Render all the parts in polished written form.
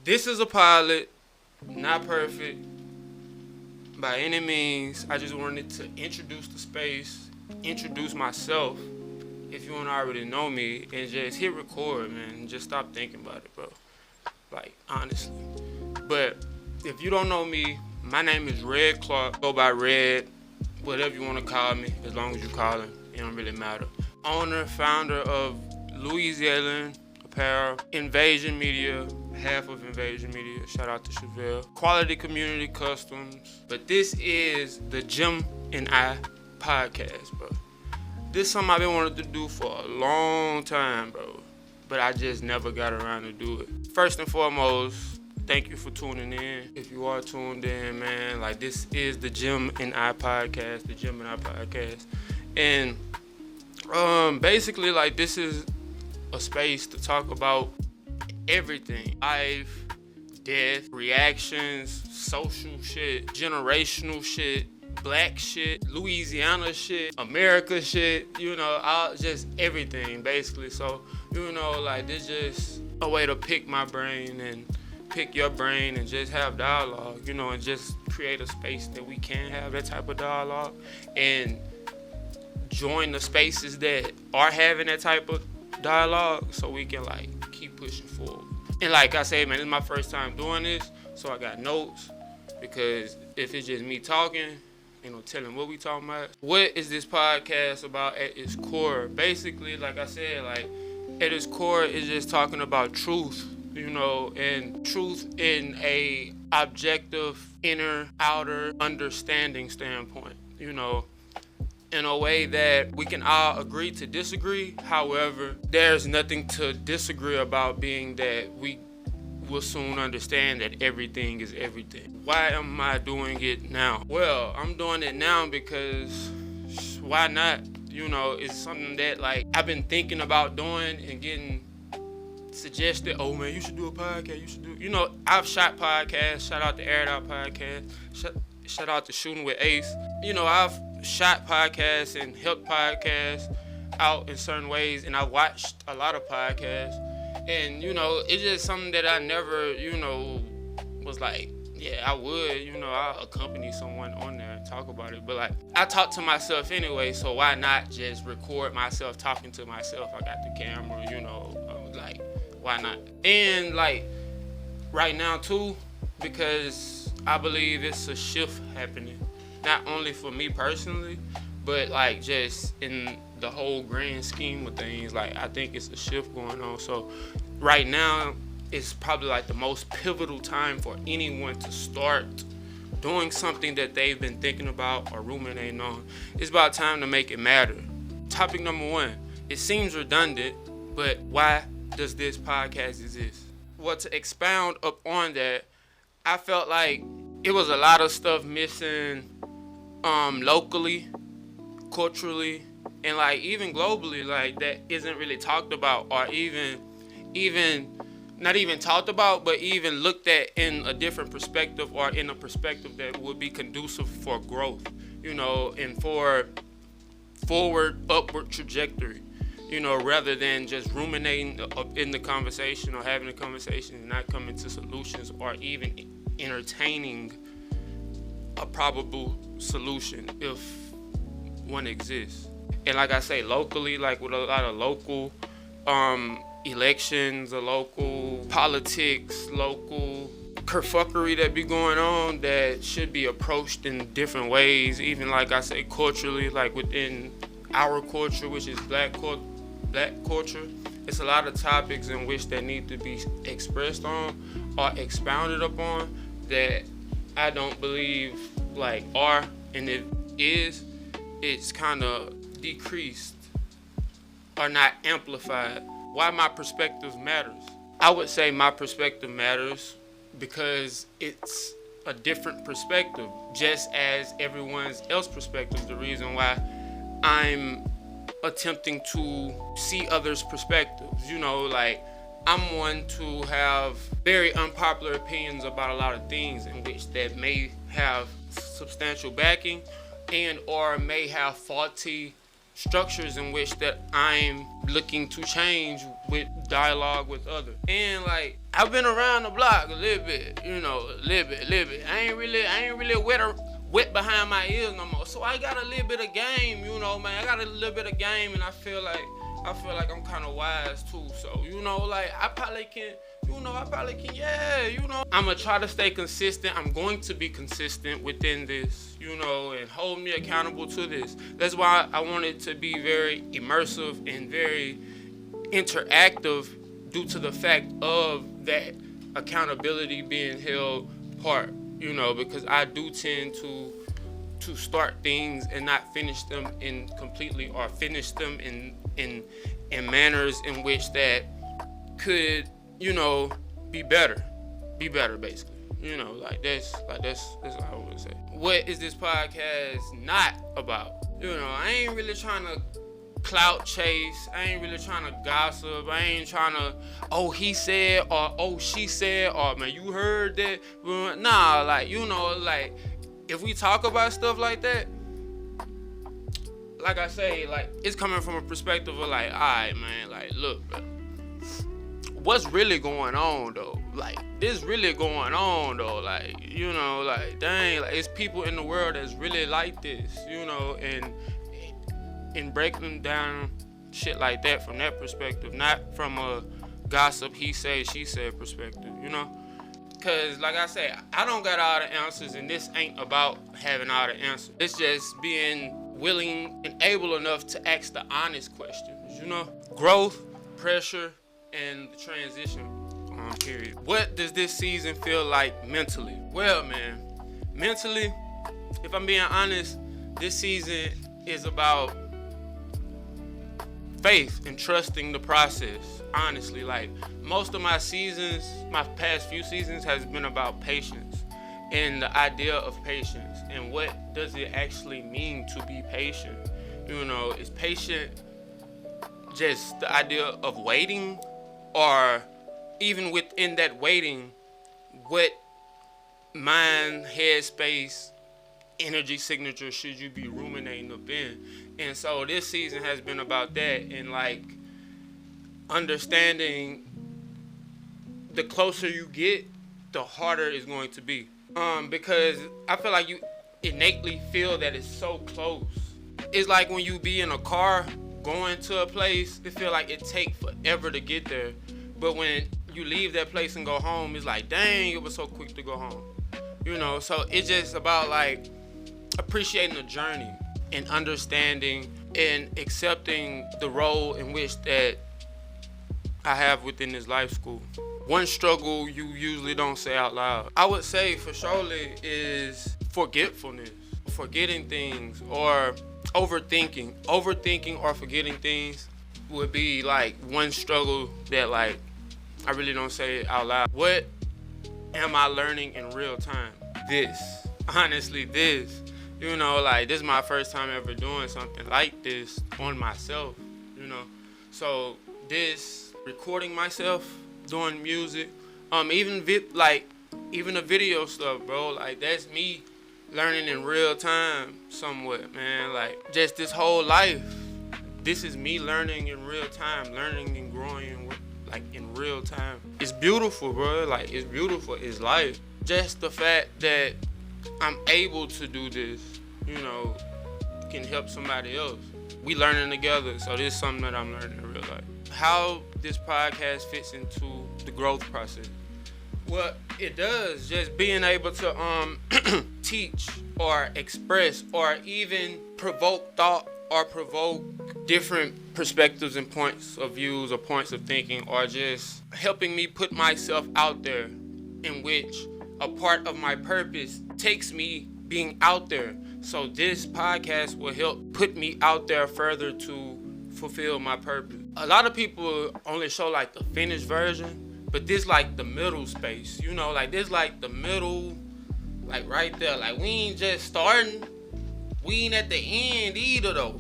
This is a pilot, not perfect by any means. I just wanted to introduce the space, introduce myself. If you don't already know me, and just hit record, man, and just stop thinking about it, bro. Like, honestly. But if you don't know me, my name is Red Clark. Go by Red, whatever you want to call me, as long as you call it. It don't really matter. Owner, founder of Louisiana Apparel, Invasion Media, half of Invasion Media. Shout out to Chevelle. Quality Community Customs. But this is the Jim and I podcast, bro. This is something I've been wanting to do for a long time, bro. But I just never got around to do it. First and foremost, thank you for tuning in. If you are tuned in, man, like, this is the Jim and I podcast, the Jim and I podcast. And basically, like, this is a space to talk about everything. Life, death, reactions, social shit, generational shit, black shit, Louisiana shit, America shit, just everything, basically. So, like, this just a way to pick my brain and pick your brain and just have dialogue, and just create a space that we can have that type of dialogue and join the spaces that are having that type of dialogue so we can, like, keep pushing forward. And like I say, man, this is my first time doing this, so I got notes, because if it's just me talking, telling what we talking about. What is this podcast about at its core? Basically, like I said, like, at its core is just talking about truth, and truth in a objective, inner, outer understanding standpoint, in a way that we can all agree to disagree. However, there's nothing to disagree about, being that we will soon understand that everything is everything. Why am I doing it now? Well, I'm doing it now because why not? It's something that, like, I've been thinking about doing and getting suggested. Oh man, you should do a podcast. You should do. I've shot podcasts. Shout out to Aired Out Podcast. Shout out to Shooting with Ace. I've shot podcasts and helped podcasts out in certain ways, and I watched a lot of podcasts, and it's just something that I never was like, yeah, I would, I'll accompany someone on there and talk about it. But, like, I talk to myself anyway, so why not just record myself talking to myself? I got the camera, like, why not? And, like, right now too, because I believe it's a shift happening. Not only for me personally, but, like, just in the whole grand scheme of things. Like, I think it's a shift going on. So right now, it's probably, like, the most pivotal time for anyone to start doing something that they've been thinking about or ruminating on. It's about time to make it matter. Topic number 1. It seems redundant, but why does this podcast exist? Well, to expound upon that, I felt like it was a lot of stuff missing locally, culturally, and, like, even globally, like, that isn't really talked about, or even not even talked about, but even looked at in a different perspective, or in a perspective that would be conducive for growth, and for forward, upward trajectory, rather than just ruminating in the conversation or having a conversation and not coming to solutions or even entertaining a probable solution if one exists. And like I say, locally, like, with a lot of local elections, or local politics, local kerfuckery that be going on, that should be approached in different ways. Even, like I say, culturally, like within our culture, which is black culture, it's a lot of topics in which that need to be expressed on or expounded upon that I don't believe, like, are, and it is, it's kind of decreased or not amplified. Why my perspective matters? I would say my perspective matters because it's a different perspective, just as everyone's else perspective. The reason why I'm attempting to see others' perspectives, like, I'm one to have very unpopular opinions about a lot of things in which that may have substantial backing and or may have faulty structures in which that I'm looking to change with dialogue with others. And like, I've been around the block a little bit, a little bit. I ain't really wet behind my ears no more. So I got a little bit of game, man. I got a little bit of game, and I feel like I'm kind of wise too. So, I probably can, I'm going to try to stay consistent. I'm going to be consistent within this, and hold me accountable to this. That's why I want it to be very immersive and very interactive due to the fact of that accountability being held part, because I do tend to start things and not finish them completely, or finish them in manners in which that could, be better basically. That's what I would say. What is this podcast not about? I ain't really trying to clout chase. I ain't really trying to gossip. I ain't trying to, oh, he said, or oh, she said, or man, you heard that. Nah, if we talk about stuff like that, like I say, it's coming from a perspective of all right, man, look, bro, what's really going on though? This really going on though, dang, it's people in the world that's really like this, and breaking down shit like that from that perspective, not from a gossip, he said, she said perspective, Because, like I say, I don't got all the answers, and this ain't about having all the answers. It's just being willing and able enough to ask the honest questions, Growth, pressure, and the transition period. What does this season feel like mentally? Well, man, mentally, if I'm being honest, this season is about faith and trusting the process. Honestly, most of my seasons, my past few seasons, has been about patience and the idea of patience and what does it actually mean to be patient. Is patient just the idea of waiting, or even within that waiting, what mind, headspace, energy signature should you be ruminating up in? And so this season has been about that, and understanding the closer you get, the harder it's going to be. Because I feel like you innately feel that it's so close. It's like when you be in a car going to a place, it feel like it take forever to get there. But when you leave that place and go home, it's like, dang, it was so quick to go home. So it's just about appreciating the journey and understanding and accepting the role in which that I have within this life school. One struggle you usually don't say out loud, I would say for surely, is forgetfulness, forgetting things, or overthinking. Overthinking or forgetting things would be one struggle that I really don't say out loud. What am I learning in real time? This. Honestly, this. This is my first time ever doing something like this on myself, So this, recording myself, doing music, even the video stuff, bro, that's me learning in real time somewhat, man. Just this whole life, this is me learning in real time, learning and growing in real time. It's beautiful, bro. It's beautiful. It's life. Just the fact that I'm able to do this, can help somebody else. We learning together, so this is something that I'm learning in real life. How this podcast fits into the growth process. Well, it does. Just being able to teach or express or even provoke thought or provoke different perspectives and points of views or points of thinking, or just helping me put myself out there, in which a part of my purpose takes me being out there. So this podcast will help put me out there further to fulfill my purpose. A lot of people only show the finished version, but this the middle space, this the middle, right there. We ain't just starting, we ain't at the end either though.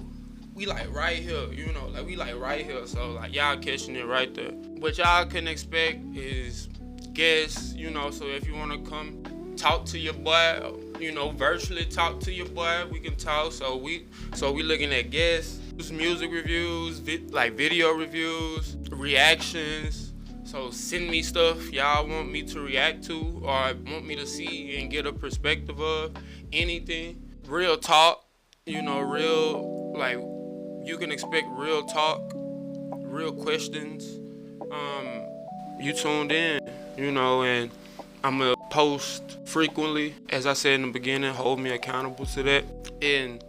We right here, we right here. So y'all catching it right there. What y'all can expect is guests, so if you wanna come talk to your boy, virtually talk to your boy, we can talk. So we looking at guests, music reviews, like video reviews, reactions. So send me stuff y'all want me to react to or want me to see and get a perspective of. Anything. Real talk, real, like, you can expect real talk, real questions. You tuned in, and I'm going to post frequently. As I said in the beginning, hold me accountable to that. And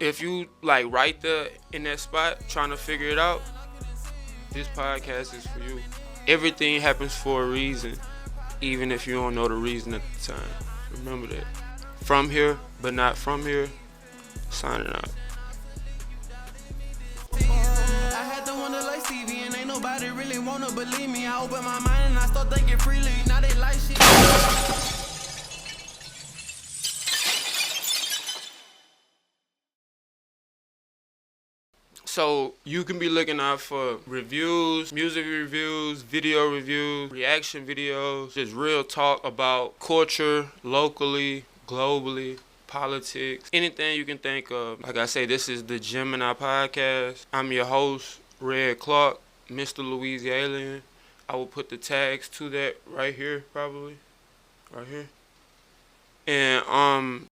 if you, like, right there in that spot trying to figure it out, this podcast is for you. Everything happens for a reason, even if you don't know the reason at the time. Remember that. From here, but not from here. Signing out. I had to wonder like Stevie, and ain't nobody really wanna believe me. I open my mind and I start thinking freely. Now they like shit. So you can be looking out for reviews, music reviews, video reviews, reaction videos, just real talk about culture, locally, globally, politics, anything you can think of. Like I say, this is the Gemini Podcast. I'm your host, Red Clark, Mr. Louisianian. I will put the tags to that right here, probably. Right here. And